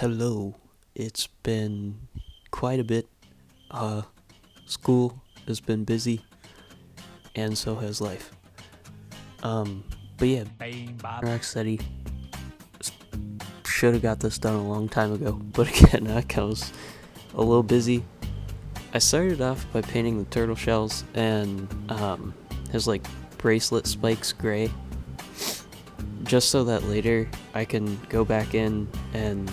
Hello. It's been quite a bit. Uh, School has been busy, and so has life. But yeah, Rocksteady should have got this done a long time ago, but again, I was a little busy. I started off by painting the turtle shells and his like bracelet spikes gray, just so that later I can go back in and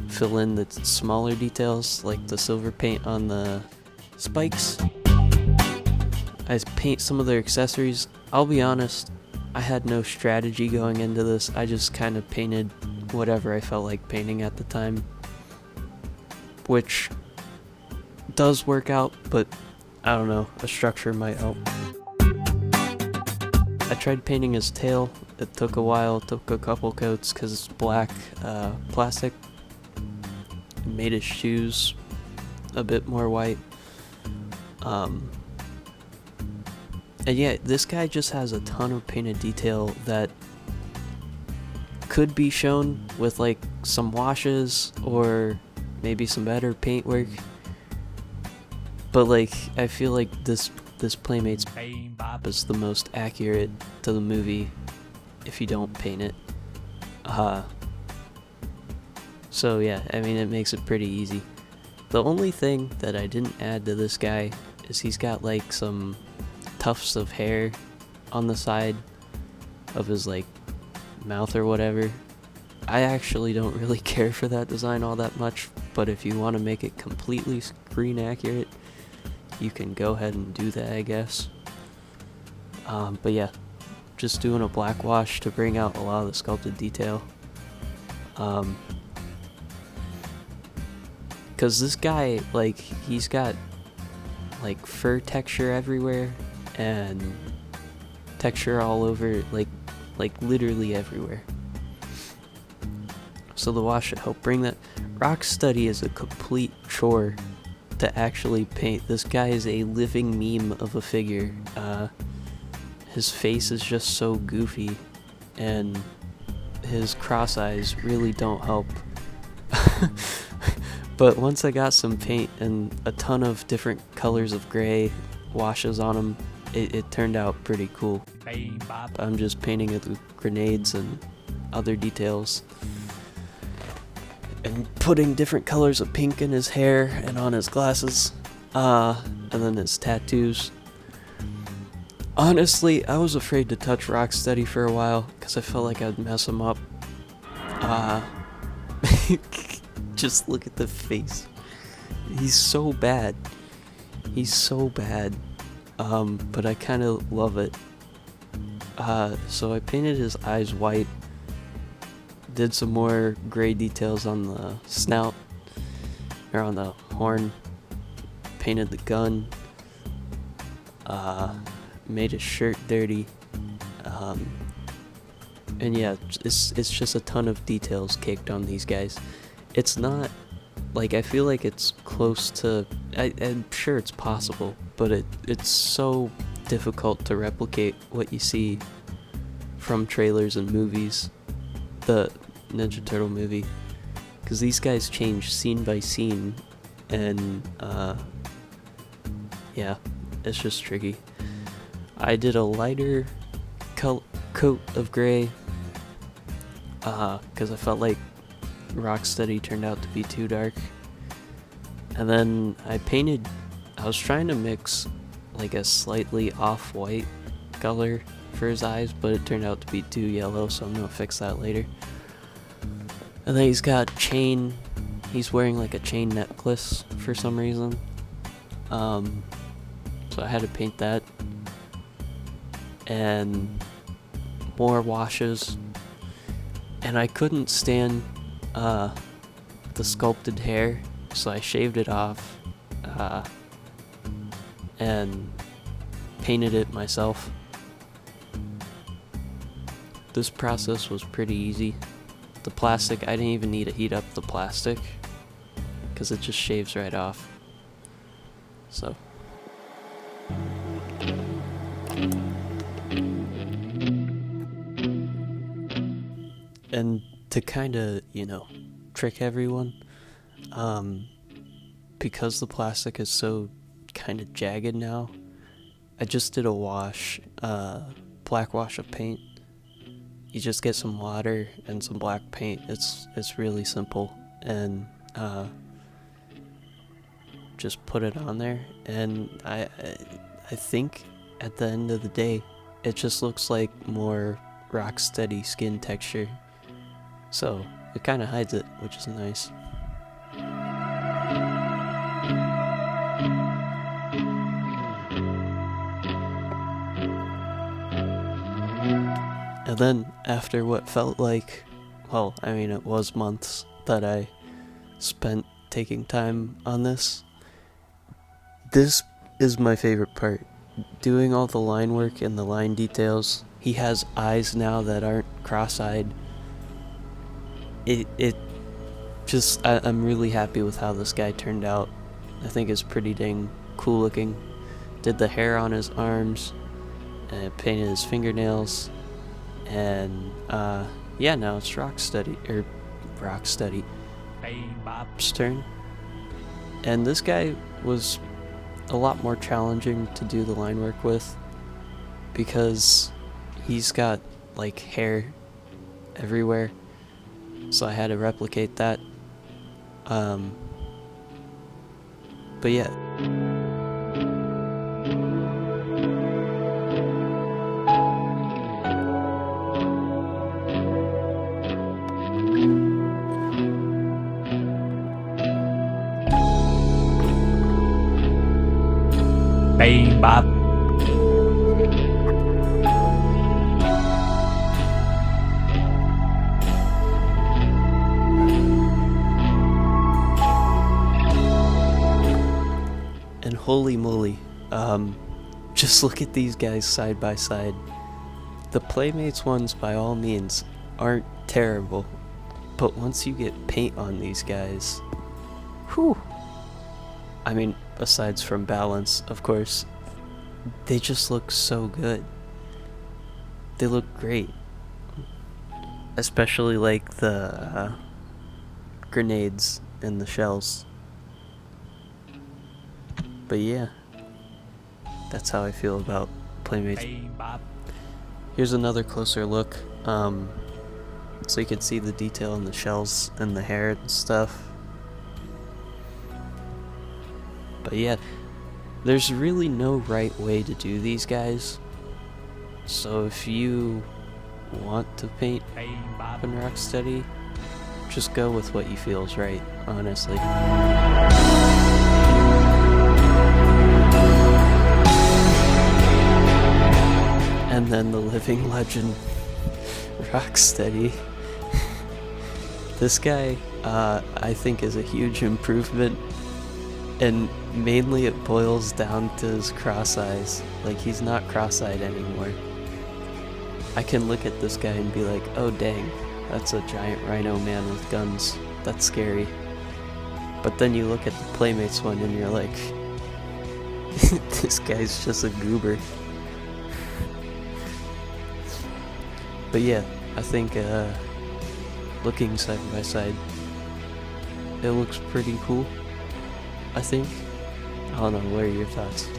fill in the smaller details like the silver paint on the spikes. I paint some of their accessories. I'll be honest, I had no strategy going into this. I just kind of painted whatever I felt like painting at the time, which does work out, but I don't know, a structure might help. I tried painting his tail. It took a while, it took a couple coats because it's black plastic. It made his shoes a bit more white. And yeah, this guy just has a ton of painted detail that could be shown with like some washes or maybe some better paint work. But like, I feel like this Playmates Bebop is the most accurate to the movie if you don't paint it. So yeah, I mean, it makes it pretty easy. The only thing that I didn't add to this guy is he's got like some tufts of hair on the side of his like mouth or whatever. I actually don't really care for that design all that much, but if you want to make it completely screen accurate, you can go ahead and do that, I guess. But yeah, just doing a black wash to bring out a lot of the sculpted detail. Cause this guy, like, he's got like fur texture everywhere and texture all over, like literally everywhere. So the wash should help bring that. Rocksteady is a complete chore to actually paint. This guy is a living meme of a figure. His face is just so goofy, and his cross eyes really don't help. But once I got some paint and a ton of different colors of gray washes on him, it turned out pretty cool. I'm just painting it with grenades and other details, and putting different colors of pink in his hair and on his glasses, and then his tattoos. Honestly, I was afraid to touch Rocksteady for a while because I felt like I'd mess him up. Just look at the face. He's so bad. He's so bad. But I kind of love it. So I painted his eyes white. Did some more gray details on the snout, or on the horn. Painted the gun. Made his shirt dirty. And yeah, it's just a ton of details caked on these guys. It's not, like, I feel like it's close to, I'm sure it's possible, but it's so difficult to replicate what you see from trailers and movies, the Ninja Turtle movie, because these guys change scene by scene, and yeah, it's just tricky. I did a lighter coat of gray, because I felt like Rocksteady turned out to be too dark. And then I was trying to mix like a slightly off-white color for his eyes, but it turned out to be too yellow, so I'm gonna fix that later. And then he's wearing like a chain necklace for some reason. So I had to paint that. And more washes. And I couldn't stand the sculpted hair, so I shaved it off and painted it myself. This process was pretty easy. The plastic, I didn't even need to heat up the plastic because it just shaves right off. So and to kind of, trick everyone. Because the plastic is so kind of jagged now, I just did a wash, black wash of paint. You just get some water and some black paint. It's really simple, and just put it on there, and I think at the end of the day, it just looks like more Rocksteady skin texture. So it kind of hides it, which is nice. And then after what felt like, well, I mean, it was months that I spent taking time on this. This is my favorite part. Doing all the line work and the line details. He has eyes now that aren't cross-eyed. It just, I'm really happy with how this guy turned out. I think it's pretty dang cool looking. Did the hair on his arms, and painted his fingernails, and yeah, now it's Rocksteady, Bebop's turn. And this guy was a lot more challenging to do the line work with, because he's got like hair everywhere, so I had to replicate that. But yeah. Bebop. And holy moly, just look at these guys side by side. The Playmates ones, by all means, aren't terrible, but once you get paint on these guys, whew. I mean, aside from balance, of course, they just look so good. They look great. Especially like the grenades and the shells. But yeah, that's how I feel about Playmates. Here's another closer look, so you can see the detail in the shells and the hair and stuff. But yeah, there's really no right way to do these guys. So if you want to paint Bebop and Rocksteady, just go with what you feel is right, honestly. And then the living legend, Rocksteady. This guy, I think, is a huge improvement, and mainly it boils down to his cross eyes. Like, he's not cross-eyed anymore. I can look at this guy and be like, oh dang, that's a giant rhino man with guns. That's scary. But then you look at the Playmates one and you're like, this guy's just a goober. But yeah, I think looking side by side, it looks pretty cool, I think. I don't know, what are your thoughts?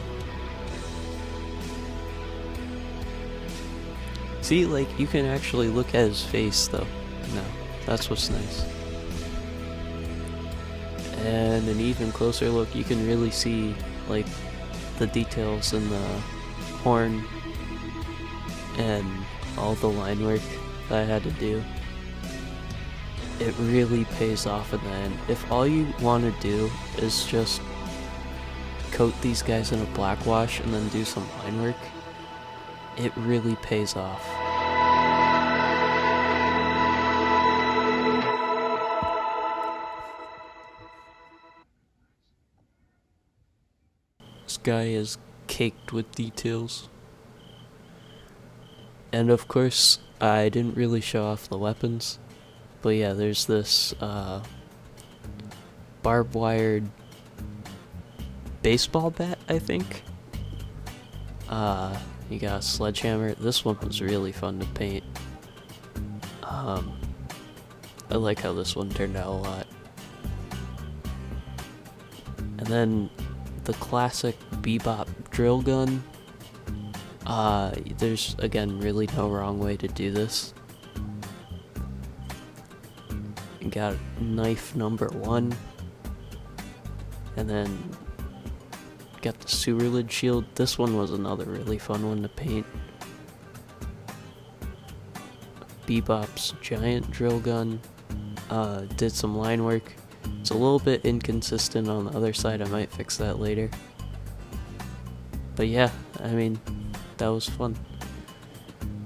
See, like, you can actually look at his face though. No, that's what's nice. And an even closer look, you can really see like the details in the horn and all the line work that I had to do. It really pays off in the end. If all you want to do is just coat these guys in a black wash and then do some line work, it really pays off. This guy is caked with details. And of course, I didn't really show off the weapons, but yeah, there's this barbed wired baseball bat, I think. You got a sledgehammer. This one was really fun to paint. I like how this one turned out a lot. And then the classic Bebop drill gun. There's, again, really no wrong way to do this. You got knife number 1. And then got the sewer lid shield. This one was another really fun one to paint. Bebop's giant drill gun. Did some line work. It's a little bit inconsistent on the other side. I might fix that later. But yeah, I mean, that was fun.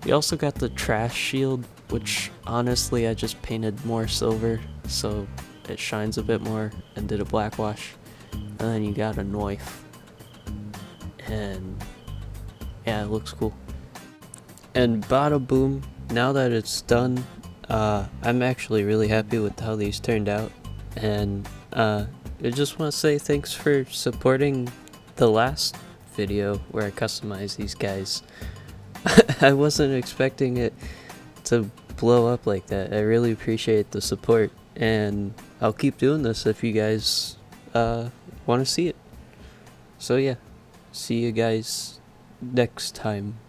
We also got the trash shield, which honestly I just painted more silver so it shines a bit more and did a black wash. And then you got a knife. And yeah, it looks cool. And bada boom, now that it's done, I'm actually really happy with how these turned out. And I just want to say thanks for supporting the last video where I customized these guys. I wasn't expecting it to blow up like that. I really appreciate the support, and I'll keep doing this if you guys want to see it. So yeah, see you guys next time.